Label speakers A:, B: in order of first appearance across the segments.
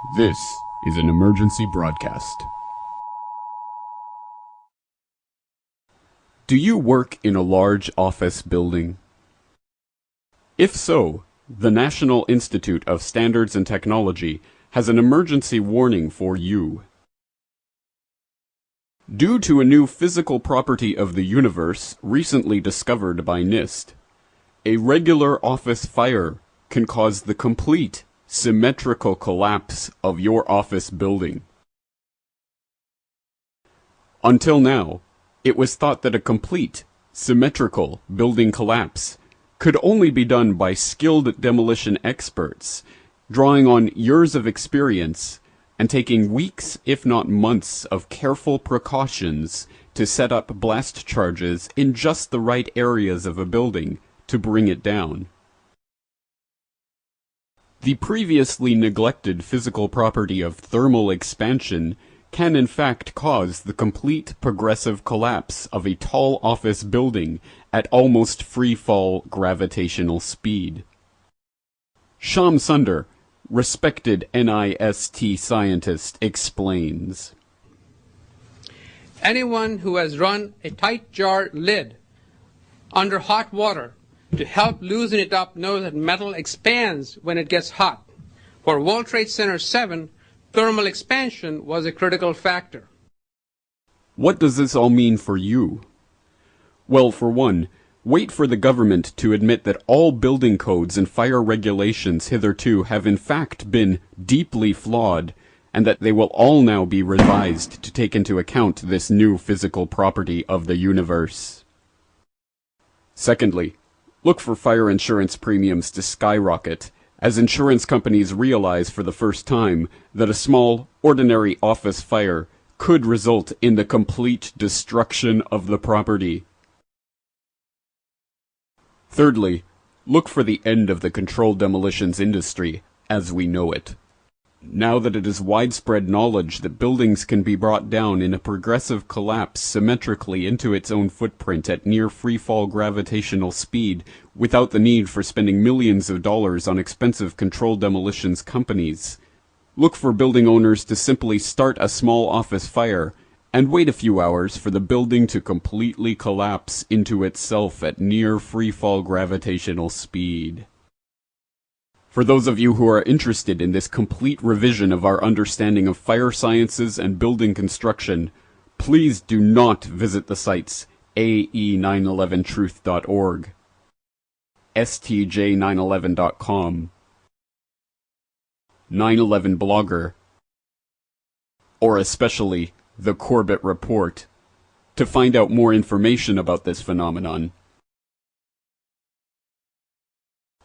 A: This is an emergency broadcast. Do you work in a large office building? If so, the National Institute of Standards and Technology has an emergency warning for you. Due to a new physical property of the universe recently discovered by NIST, a regular office fire can cause the complete symmetrical collapse of your office building. Until now, it was thought that a complete, symmetrical building collapse could only be done by skilled demolition experts, drawing on years of experience and taking weeks, if not months, of careful precautions to set up blast charges in just the right areas of a building to bring it down. The previously neglected physical property of thermal expansion can in fact cause the complete progressive collapse of a tall office building at almost free-fall gravitational speed. Shyam Sunder, respected NIST scientist, explains.
B: Anyone who has run a tight jar lid under hot water to help loosen it up knows that metal expands when it gets hot. For World Trade Center 7, thermal expansion was a critical factor.
A: What does this all mean for you? Well, for one, wait for the government to admit that all building codes and fire regulations hitherto have in fact been deeply flawed, and that they will all now be revised to take into account this new physical property of the universe. Secondly, look for fire insurance premiums to skyrocket, as insurance companies realize for the first time that a small, ordinary office fire could result in the complete destruction of the property. Thirdly, look for the end of the controlled demolitions industry as we know it. Now that it is widespread knowledge that buildings can be brought down in a progressive collapse symmetrically into its own footprint at near free-fall gravitational speed without the need for spending millions of dollars on expensive controlled demolitions companies, look for building owners to simply start a small office fire and wait a few hours for the building to completely collapse into itself at near free-fall gravitational speed. For those of you who are interested in this complete revision of our understanding of fire sciences and building construction, please do not visit the sites ae911truth.org, stj911.com, 911blogger, or especially the Corbett Report, to find out more information about this phenomenon.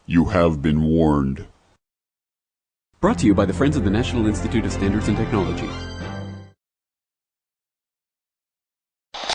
C: You have been warned.
A: Brought to you by the Friends of the National Institute of Standards and Technology.